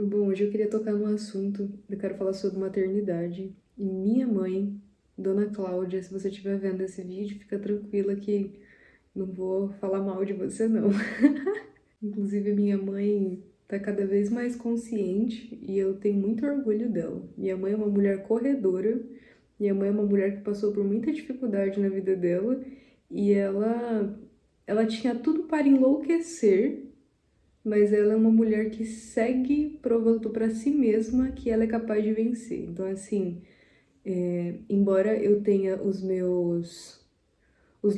Bom, hoje eu queria tocar num assunto, eu quero falar sobre maternidade. E minha mãe, Dona Cláudia, se você estiver vendo esse vídeo, fica tranquila que não vou falar mal de você, não. Inclusive, minha mãe tá cada vez mais consciente e eu tenho muito orgulho dela. Minha mãe é uma mulher corredora, minha mãe é uma mulher que passou por muita dificuldade na vida dela e ela tinha tudo para enlouquecer, mas ela é uma mulher que segue provando para si mesma que ela é capaz de vencer. Então, assim, embora eu tenha os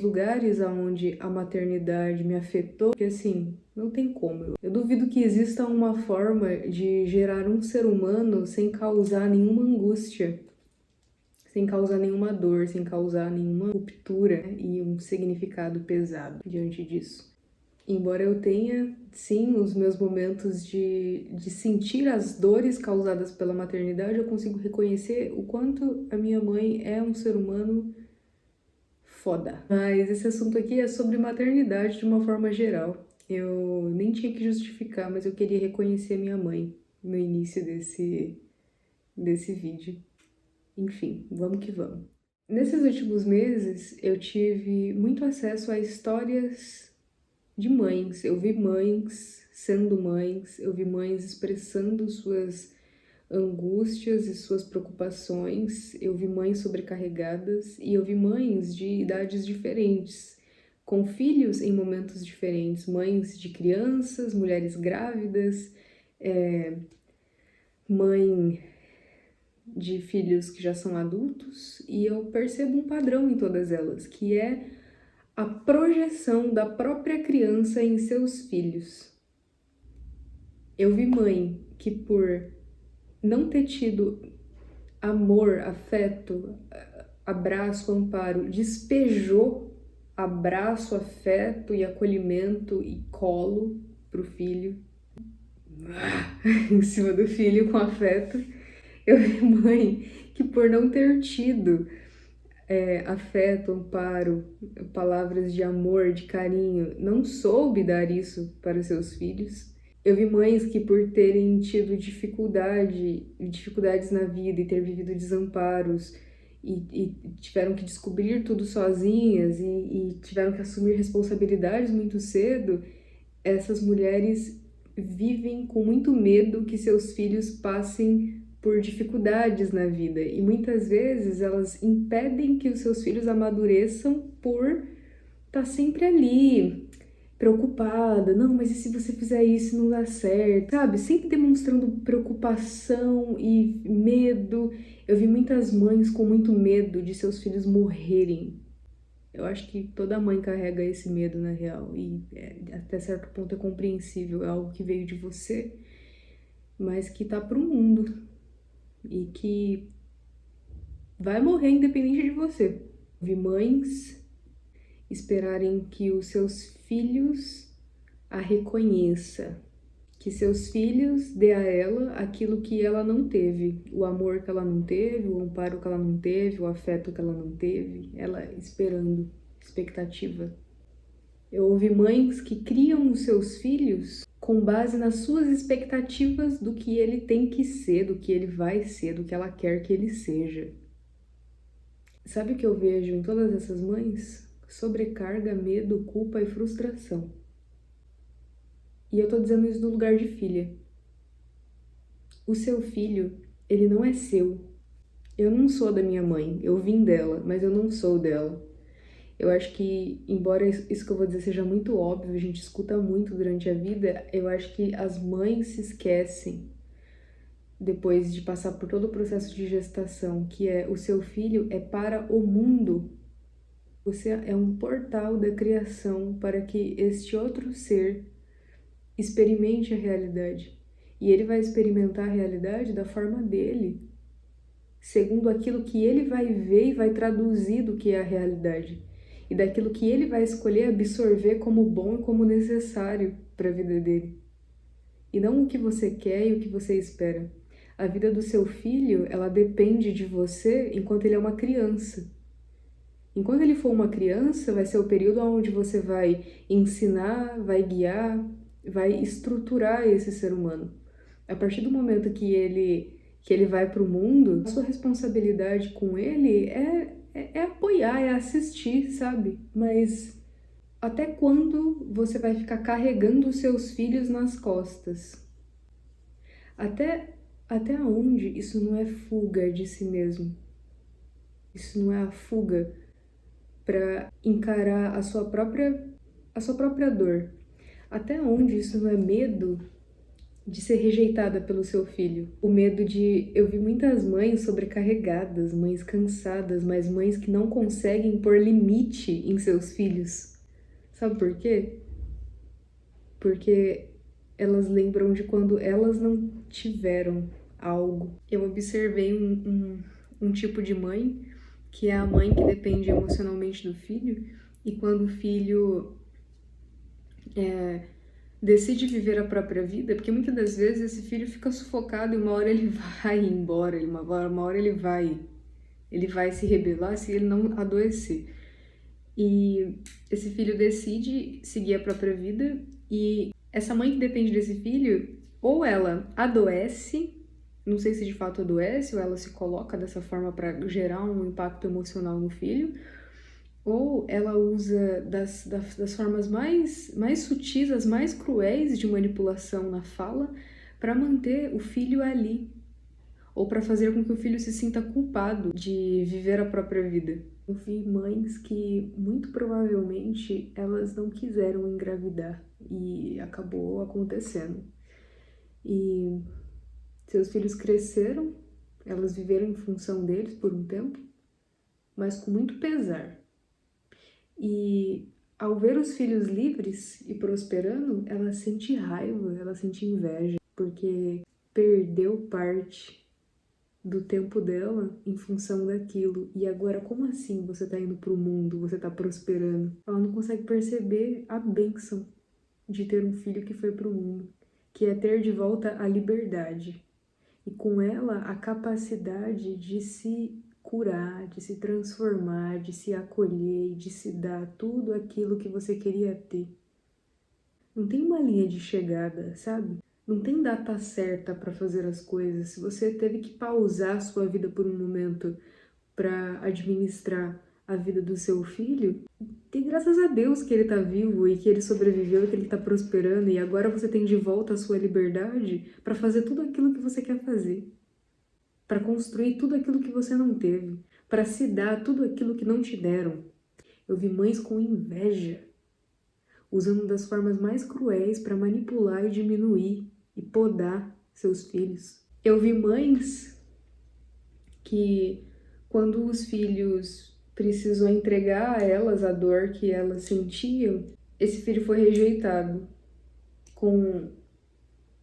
lugares aonde a maternidade me afetou, porque assim, não tem como. Eu duvido que exista uma forma de gerar um ser humano sem causar nenhuma angústia, sem causar nenhuma dor, sem causar nenhuma ruptura, né, e um significado pesado diante disso. Embora eu tenha, sim, os meus momentos de sentir as dores causadas pela maternidade, eu consigo reconhecer o quanto a minha mãe é um ser humano foda. Mas esse assunto aqui é sobre maternidade de uma forma geral. Eu nem tinha que justificar, mas eu queria reconhecer a minha mãe no início desse vídeo. Enfim, vamos que vamos. Nesses últimos meses, eu tive muito acesso a histórias de mães. Eu vi mães sendo mães, eu vi mães expressando suas angústias e suas preocupações, eu vi mães sobrecarregadas e eu vi mães de idades diferentes, com filhos em momentos diferentes, mães de crianças, mulheres grávidas, mãe de filhos que já são adultos, e eu percebo um padrão em todas elas, que é a projeção da própria criança em seus filhos. Eu vi mãe que, por não ter tido amor, afeto, abraço, amparo, despejou abraço, afeto e acolhimento e colo pro filho, em cima do filho com afeto. Eu vi mãe que, por não ter tido afeto, amparo, palavras de amor, de carinho, não soube dar isso para seus filhos. Eu vi mães que, por terem tido dificuldades na vida e ter vivido desamparos e tiveram que descobrir tudo sozinhas e tiveram que assumir responsabilidades muito cedo, essas mulheres vivem com muito medo que seus filhos passem por dificuldades na vida e muitas vezes elas impedem que os seus filhos amadureçam por estar sempre ali, preocupada, não, mas e se você fizer isso não dá certo, sabe? Sempre demonstrando preocupação e medo. Eu vi muitas mães com muito medo de seus filhos morrerem. Eu acho que toda mãe carrega esse medo, na real, e até certo ponto é compreensível, é algo que veio de você, mas que tá pro mundo e que vai morrer independente de você. Vi mães esperarem que os seus filhos a reconheça, que seus filhos dê a ela aquilo que ela não teve, o amor que ela não teve, o amparo que ela não teve, o afeto que ela não teve, ela esperando, expectativa. Eu ouvi mães que criam os seus filhos com base nas suas expectativas do que ele tem que ser, do que ele vai ser, do que ela quer que ele seja. Sabe o que eu vejo em todas essas mães? Sobrecarga, medo, culpa e frustração. E eu tô dizendo isso do lugar de filha. O seu filho, ele não é seu. Eu não sou da minha mãe, eu vim dela, mas eu não sou dela. Eu acho que, embora isso que eu vou dizer seja muito óbvio, a gente escuta muito durante a vida, eu acho que as mães se esquecem, depois de passar por todo o processo de gestação, que é o seu filho é para o mundo. Você é um portal da criação para que este outro ser experimente a realidade. E ele vai experimentar a realidade da forma dele, segundo aquilo que ele vai ver e vai traduzir do que é a realidade. E daquilo que ele vai escolher absorver como bom e como necessário para a vida dele. E não o que você quer e o que você espera. A vida do seu filho, ela depende de você enquanto ele é uma criança. Enquanto ele for uma criança, vai ser o período onde você vai ensinar, vai guiar, vai estruturar esse ser humano. A partir do momento que ele vai para o mundo, a sua responsabilidade com ele é apoiar, é assistir, sabe? Mas até quando você vai ficar carregando os seus filhos nas costas? Até onde isso não é fuga de si mesmo? Isso não é a fuga para encarar a sua própria dor? Até onde isso não é medo de ser rejeitada pelo seu filho? O medo de... Eu vi muitas mães sobrecarregadas, mães cansadas, mas mães que não conseguem pôr limite em seus filhos. Sabe por quê? Porque elas lembram de quando elas não tiveram algo. Eu observei um tipo de mãe, que é a mãe que depende emocionalmente do filho, e quando o filho decide viver a própria vida, porque muitas das vezes esse filho fica sufocado e uma hora ele vai embora, uma hora ele vai se rebelar se ele não adoecer. E esse filho decide seguir a própria vida e essa mãe que depende desse filho, ou ela adoece, não sei se de fato adoece, ou ela se coloca dessa forma para gerar um impacto emocional no filho, ou ela usa das formas mais sutis, as mais cruéis de manipulação na fala, para manter o filho ali, ou para fazer com que o filho se sinta culpado de viver a própria vida. Eu vi mães que, muito provavelmente, elas não quiseram engravidar e acabou acontecendo. E seus filhos cresceram, elas viveram em função deles por um tempo, mas com muito pesar. E ao ver os filhos livres e prosperando, ela sente raiva, ela sente inveja, porque perdeu parte do tempo dela em função daquilo. E agora, como assim você tá indo pro mundo, você tá prosperando? Ela não consegue perceber a bênção de ter um filho que foi pro mundo, que é ter de volta a liberdade. E com ela, a capacidade de se curar, de se transformar, de se acolher e de se dar tudo aquilo que você queria ter. Não tem uma linha de chegada, sabe? Não tem data certa para fazer as coisas. Se você teve que pausar a sua vida por um momento para administrar a vida do seu filho, dê graças a Deus que ele tá vivo e que ele sobreviveu, que ele tá prosperando e agora você tem de volta a sua liberdade para fazer tudo aquilo que você quer fazer, para construir tudo aquilo que você não teve, para se dar tudo aquilo que não te deram. Eu vi mães com inveja, usando das formas mais cruéis para manipular e diminuir e podar seus filhos. Eu vi mães que, quando os filhos precisou entregar a elas a dor que elas sentiam, esse filho foi rejeitado com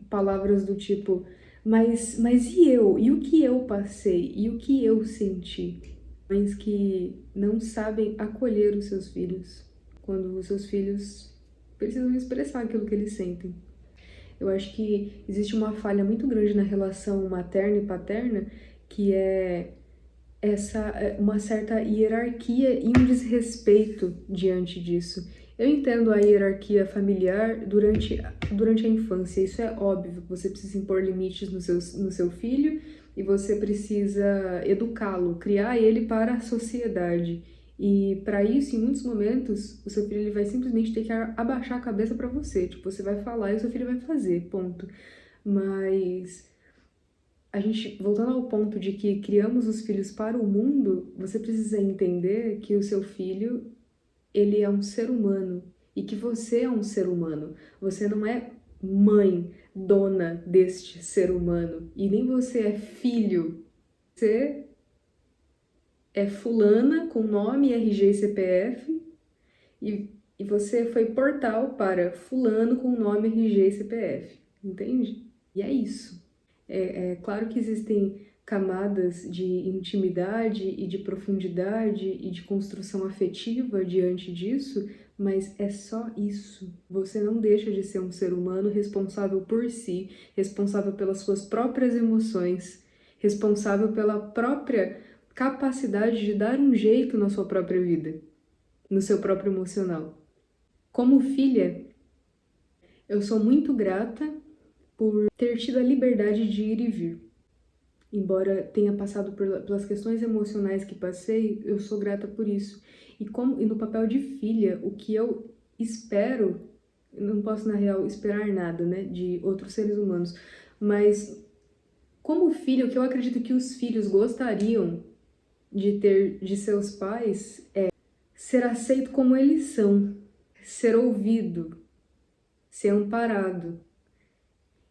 palavras do tipo: mas e eu? E o que eu passei? E o que eu senti? Mães que não sabem acolher os seus filhos quando os seus filhos precisam expressar aquilo que eles sentem. Eu acho que existe uma falha muito grande na relação materna e paterna, que é uma certa hierarquia e um desrespeito diante disso. Eu entendo a hierarquia familiar durante a infância, isso é óbvio, você precisa impor limites no seu filho e você precisa educá-lo, criar ele para a sociedade. E para isso, em muitos momentos, o seu filho ele vai simplesmente ter que abaixar a cabeça para você. Tipo, você vai falar e o seu filho vai fazer, ponto. Mas a gente, voltando ao ponto de que criamos os filhos para o mundo, você precisa entender que o seu filho, ele é um ser humano e que você é um ser humano. Você não é mãe, dona deste ser humano e nem você é filho. Você é fulana com nome, RG e CPF e você foi portal para fulano com nome, RG e CPF, entende? E é isso. É claro que existem camadas de intimidade e de profundidade e de construção afetiva diante disso, mas é só isso. Você não deixa de ser um ser humano responsável por si, responsável pelas suas próprias emoções, responsável pela própria capacidade de dar um jeito na sua própria vida, no seu próprio emocional. Como filha, eu sou muito grata por ter tido a liberdade de ir e vir. Embora tenha passado pelas questões emocionais que passei, eu sou grata por isso. E no papel de filha, o que eu espero, eu não posso na real esperar nada, né, de outros seres humanos, mas como filho, o que eu acredito que os filhos gostariam de ter de seus pais é ser aceito como eles são, ser ouvido, ser amparado.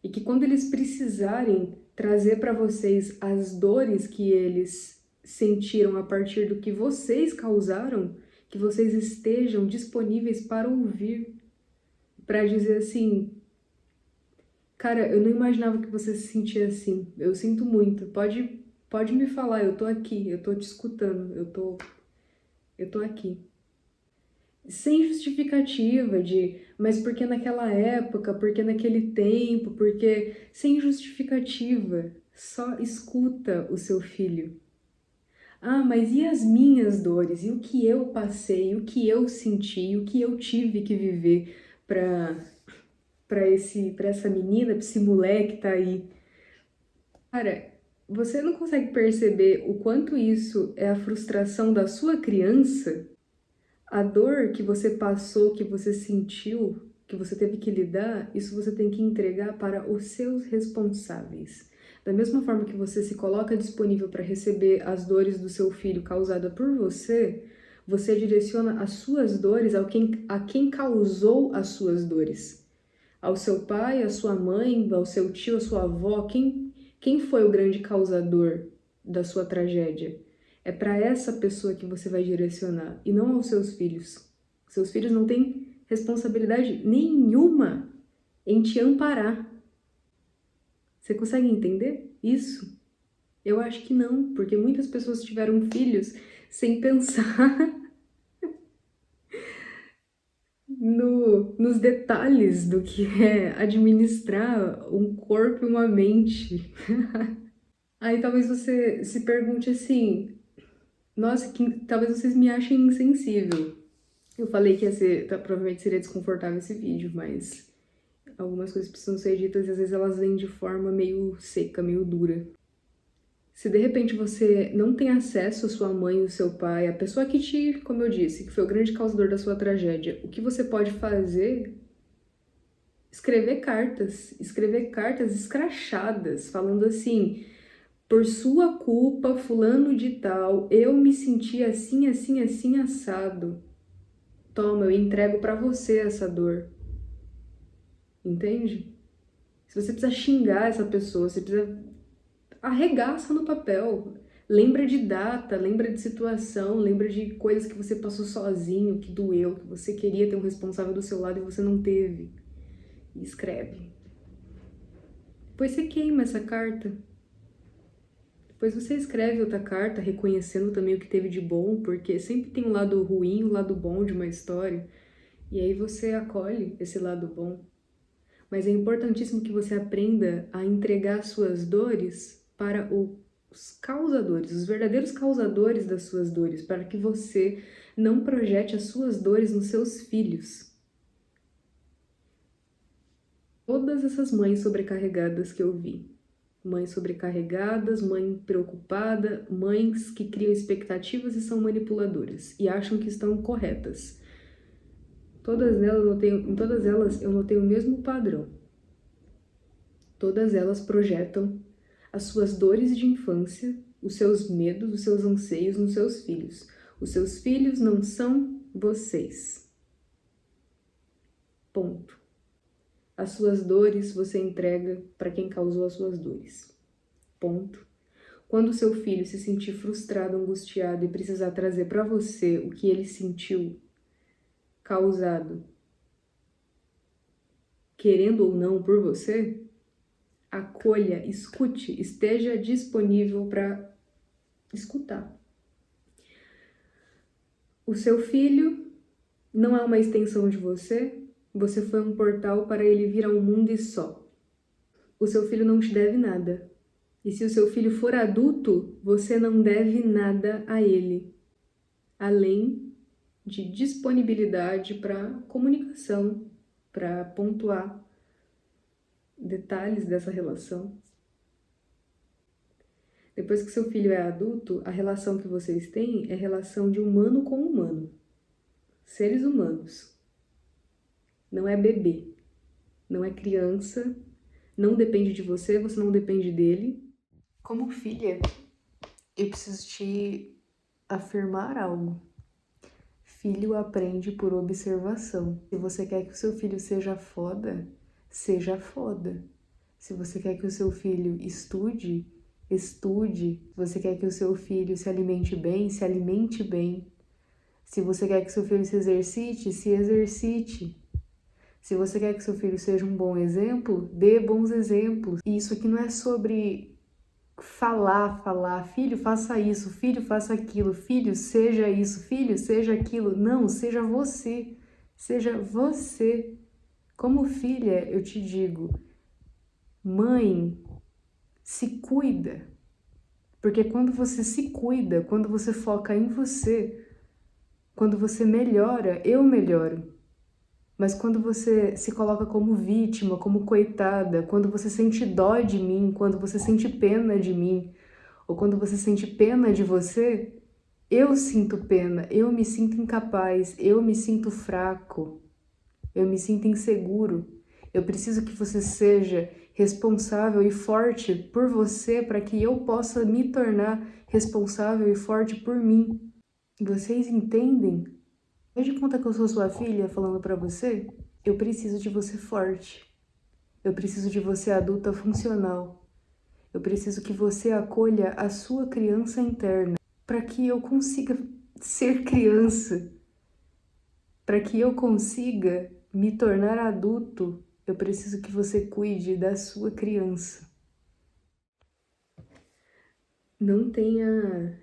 E que quando eles precisarem trazer para vocês as dores que eles sentiram a partir do que vocês causaram, que vocês estejam disponíveis para ouvir, para dizer assim: cara, eu não imaginava que você se sentia assim, eu sinto muito, pode me falar, eu tô aqui, eu tô te escutando, eu tô aqui. Sem justificativa mas porque naquela época, porque naquele tempo, porque sem justificativa, só escuta o seu filho. Ah, mas e as minhas dores? E o que eu passei? O que eu senti? O que eu tive que viver para essa menina, para esse moleque que tá aí? Cara, você não consegue perceber o quanto isso é a frustração da sua criança? A dor que você passou, que você sentiu, que você teve que lidar, isso você tem que entregar para os seus responsáveis. Da mesma forma que você se coloca disponível para receber as dores do seu filho causada por você, você direciona as suas dores a quem causou as suas dores. Ao seu pai, à sua mãe, ao seu tio, à sua avó, quem foi o grande causador da sua tragédia? É para essa pessoa que você vai direcionar e não aos seus filhos. Seus filhos não têm responsabilidade nenhuma em te amparar. Você consegue entender isso? Eu acho que não, porque muitas pessoas tiveram filhos sem pensar nos detalhes do que é administrar um corpo e uma mente. Aí talvez você se pergunte assim: nossa, talvez vocês me achem insensível. Eu falei que ia ser, provavelmente seria desconfortável esse vídeo, mas algumas coisas precisam ser ditas e às vezes elas vêm de forma meio seca, meio dura. Se de repente você não tem acesso à sua mãe, ao seu pai, a pessoa que como eu disse, que foi o grande causador da sua tragédia, o que você pode fazer? Escrever cartas escrachadas, falando assim: por sua culpa, fulano de tal, eu me senti assim, assim, assim, assado. Toma, eu entrego pra você essa dor. Entende? Se você precisa xingar essa pessoa, você precisa arregaça no papel. Lembra de data, lembra de situação, lembra de coisas que você passou sozinho, que doeu, que você queria ter um responsável do seu lado e você não teve. E escreve. Depois você queima essa carta. Depois você escreve outra carta, reconhecendo também o que teve de bom, porque sempre tem um lado ruim, um lado bom de uma história. E aí você acolhe esse lado bom. Mas é importantíssimo que você aprenda a entregar suas dores para os causadores, os verdadeiros causadores das suas dores, para que você não projete as suas dores nos seus filhos. Todas essas mães sobrecarregadas que eu vi, mães sobrecarregadas, mãe preocupada, mães que criam expectativas e são manipuladoras e acham que estão corretas. Em todas elas eu notei o mesmo padrão. Todas elas projetam as suas dores de infância, os seus medos, os seus anseios nos seus filhos. Os seus filhos não são vocês. Ponto. As suas dores você entrega para quem causou as suas dores. Ponto. Quando o seu filho se sentir frustrado, angustiado e precisar trazer para você o que ele sentiu, causado, querendo ou não por você, acolha, escute, esteja disponível para escutar. O seu filho não é uma extensão de você, você foi um portal para ele vir ao mundo e só. O seu filho não te deve nada. E se o seu filho for adulto, você não deve nada a ele, além de disponibilidade para comunicação, para pontuar detalhes dessa relação. Depois que seu filho é adulto, a relação que vocês têm é relação de humano com humano. Seres humanos. Não é bebê. Não é criança. Não depende de você, você não depende dele. Como filha, eu preciso te afirmar algo. Filho aprende por observação. Se você quer que o seu filho seja foda, seja foda. Se você quer que o seu filho estude, estude. Se você quer que o seu filho se alimente bem, se alimente bem. Se você quer que seu filho se exercite, se exercite. Se você quer que seu filho seja um bom exemplo, dê bons exemplos. E isso aqui não é sobre falar, filho, faça isso, filho, faça aquilo, filho, seja isso, filho, seja aquilo. Não, seja você. Seja você. Como filha, eu te digo, mãe, se cuida. Porque quando você se cuida, quando você foca em você, quando você melhora, eu melhoro. Mas quando você se coloca como vítima, como coitada, quando você sente dó de mim, quando você sente pena de mim, ou quando você sente pena de você, eu sinto pena, eu me sinto incapaz, eu me sinto fraco, eu me sinto inseguro. Eu preciso que você seja responsável e forte por você para que eu possa me tornar responsável e forte por mim. Vocês entendem? Faz de conta que eu sou sua filha falando pra você, eu preciso de você forte. Eu preciso de você adulta funcional. Eu preciso que você acolha a sua criança interna para que eu consiga ser criança. Para que eu consiga me tornar adulto, eu preciso que você cuide da sua criança. Não tenha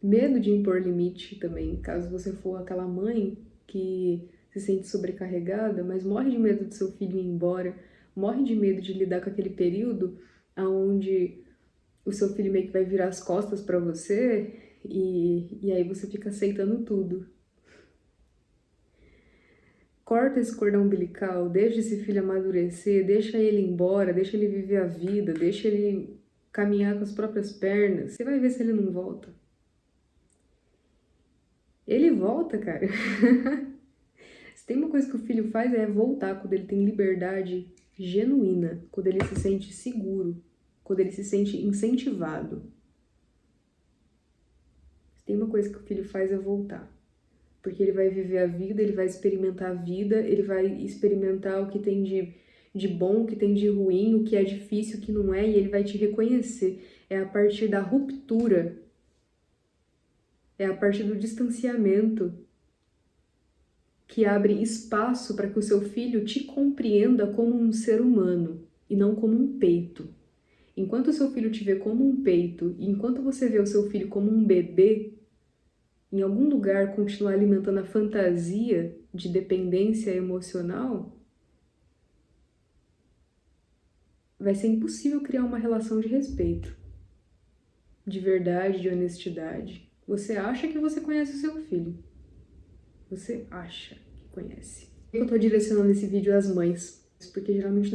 medo de impor limite também, caso você for aquela mãe que se sente sobrecarregada, mas morre de medo do seu filho ir embora, morre de medo de lidar com aquele período onde o seu filho meio que vai virar as costas para você e aí você fica aceitando tudo. Corta esse cordão umbilical, deixa esse filho amadurecer, deixa ele ir embora, deixa ele viver a vida, deixa ele caminhar com as próprias pernas. Você vai ver se ele não volta. Ele volta, cara. Se tem uma coisa que o filho faz é voltar quando ele tem liberdade genuína, quando ele se sente seguro, quando ele se sente incentivado. Se tem uma coisa que o filho faz é voltar. Porque ele vai viver a vida, ele vai experimentar a vida, ele vai experimentar o que tem de bom, o que tem de ruim, o que é difícil, o que não é, e ele vai te reconhecer. É a partir da ruptura, é a partir do distanciamento que abre espaço para que o seu filho te compreenda como um ser humano e não como um peito. Enquanto o seu filho te vê como um peito, e enquanto você vê o seu filho como um bebê, em algum lugar continuar alimentando a fantasia de dependência emocional, vai ser impossível criar uma relação de respeito, de verdade, de honestidade. Você acha que você conhece o seu filho. Você acha que conhece. Eu tô direcionando esse vídeo às mães, porque geralmente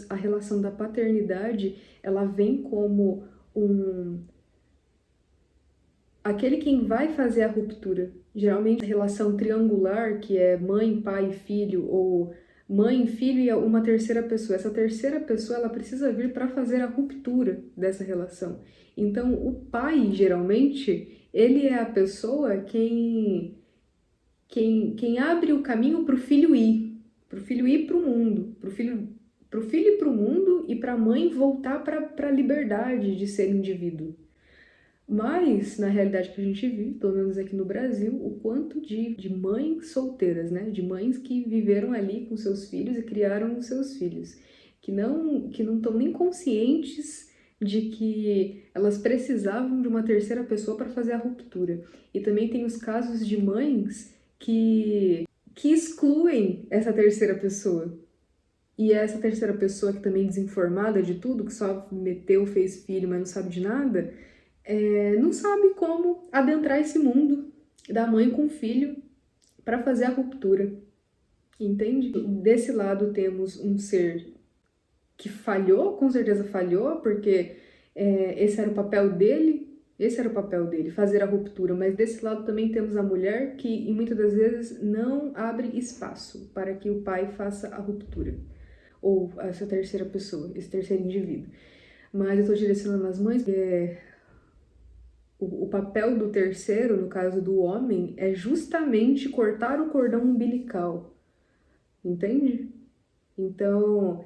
a relação da paternidade, ela vem como aquele quem vai fazer a ruptura. Geralmente a relação triangular, que é mãe, pai, filho, ou mãe, filho e uma terceira pessoa. Essa terceira pessoa, ela precisa vir para fazer a ruptura dessa relação. Então, o pai, geralmente, ele é a pessoa quem abre o caminho para o filho ir para o mundo, para o filho ir para o mundo e para a mãe voltar para a liberdade de ser indivíduo. Mas, na realidade que a gente vive, pelo menos aqui no Brasil, o quanto de mães solteiras, né? De mães que viveram ali com seus filhos e criaram os seus filhos, que não estão nem conscientes de que elas precisavam de uma terceira pessoa para fazer a ruptura. E também tem os casos de mães que excluem essa terceira pessoa. E essa terceira pessoa que também é desinformada de tudo, que só meteu, fez filho, mas não sabe de nada, não sabe como adentrar esse mundo da mãe com o filho para fazer a ruptura, entende? Desse lado temos um ser que falhou, com certeza falhou, porque esse era o papel dele, fazer a ruptura, mas desse lado também temos a mulher que, e muitas das vezes, não abre espaço para que o pai faça a ruptura, ou essa terceira pessoa, esse terceiro indivíduo. Mas eu estou direcionando as mães, o papel do terceiro, no caso do homem, é justamente cortar o cordão umbilical, entende? Então,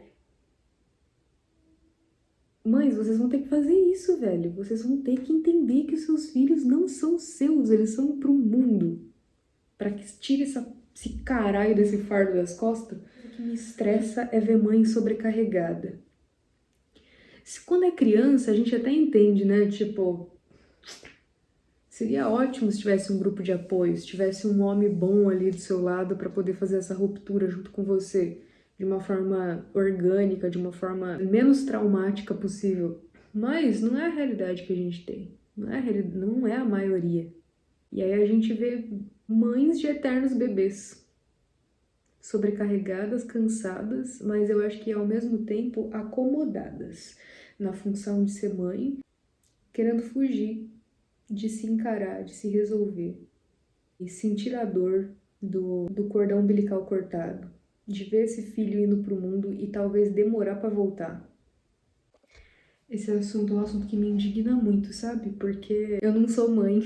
mães, vocês vão ter que fazer isso, velho. Vocês vão ter que entender que os seus filhos não são seus, eles são pro mundo. Para que tire esse caralho desse fardo das costas. O que me estressa é ver mãe sobrecarregada. Quando é criança, a gente até entende, né? Tipo, seria ótimo se tivesse um grupo de apoio, se tivesse um homem bom ali do seu lado para poder fazer essa ruptura junto com você, de uma forma orgânica, de uma forma menos traumática possível. Mas não é a realidade que a gente tem, não é a maioria. E aí a gente vê mães de eternos bebês, sobrecarregadas, cansadas, mas eu acho que ao mesmo tempo acomodadas na função de ser mãe, querendo fugir de se encarar, de se resolver e sentir a dor do cordão umbilical cortado, de ver esse filho indo pro mundo e talvez demorar para voltar. Esse assunto é um assunto que me indigna muito, sabe? Porque eu não sou mãe.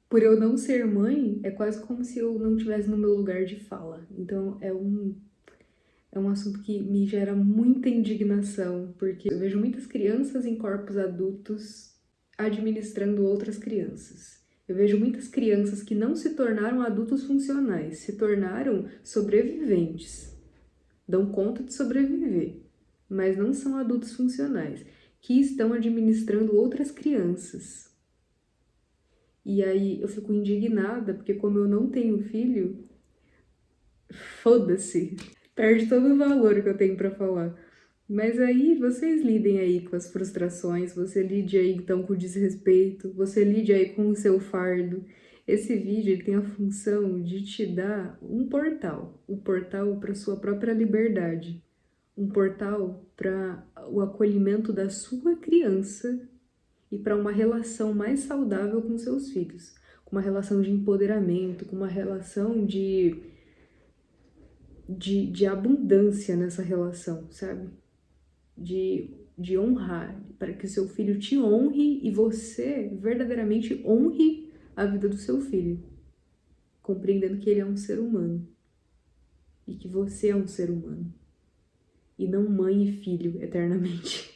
Por eu não ser mãe, é quase como se eu não estivesse no meu lugar de fala. Então é um assunto que me gera muita indignação, porque eu vejo muitas crianças em corpos adultos administrando outras crianças. Eu vejo muitas crianças que não se tornaram adultos funcionais, se tornaram sobreviventes. Dão conta de sobreviver, mas não são adultos funcionais, que estão administrando outras crianças. E aí eu fico indignada, porque como eu não tenho filho, foda-se, perde todo o valor que eu tenho pra falar. Mas aí vocês lidem aí com as frustrações, você lide aí então com o desrespeito, você lide aí com o seu fardo. Esse vídeo ele tem a função de te dar um portal para sua própria liberdade, um portal para o acolhimento da sua criança e para uma relação mais saudável com seus filhos, com uma relação de empoderamento, com uma relação de abundância nessa relação, sabe? De honrar, para que seu filho te honre e você verdadeiramente honre a vida do seu filho, compreendendo que ele é um ser humano e que você é um ser humano e não mãe e filho eternamente.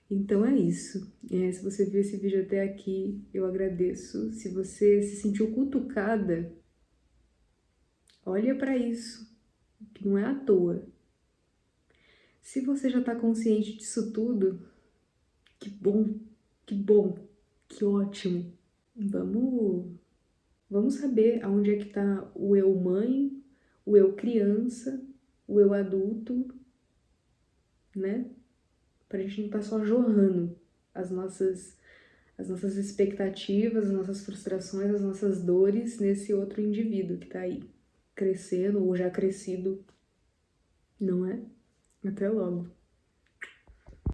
Então é isso. Se você viu esse vídeo até aqui, eu agradeço. Se você se sentiu cutucada, olha para isso, que não é à toa. Se você já está consciente disso tudo, que bom, que ótimo. Vamos saber aonde é que está o eu mãe, o eu criança, o eu adulto, né? Pra gente não estar só jorrando as nossas expectativas, as nossas frustrações, as nossas dores nesse outro indivíduo que tá aí, crescendo ou já crescido, não é? Até logo.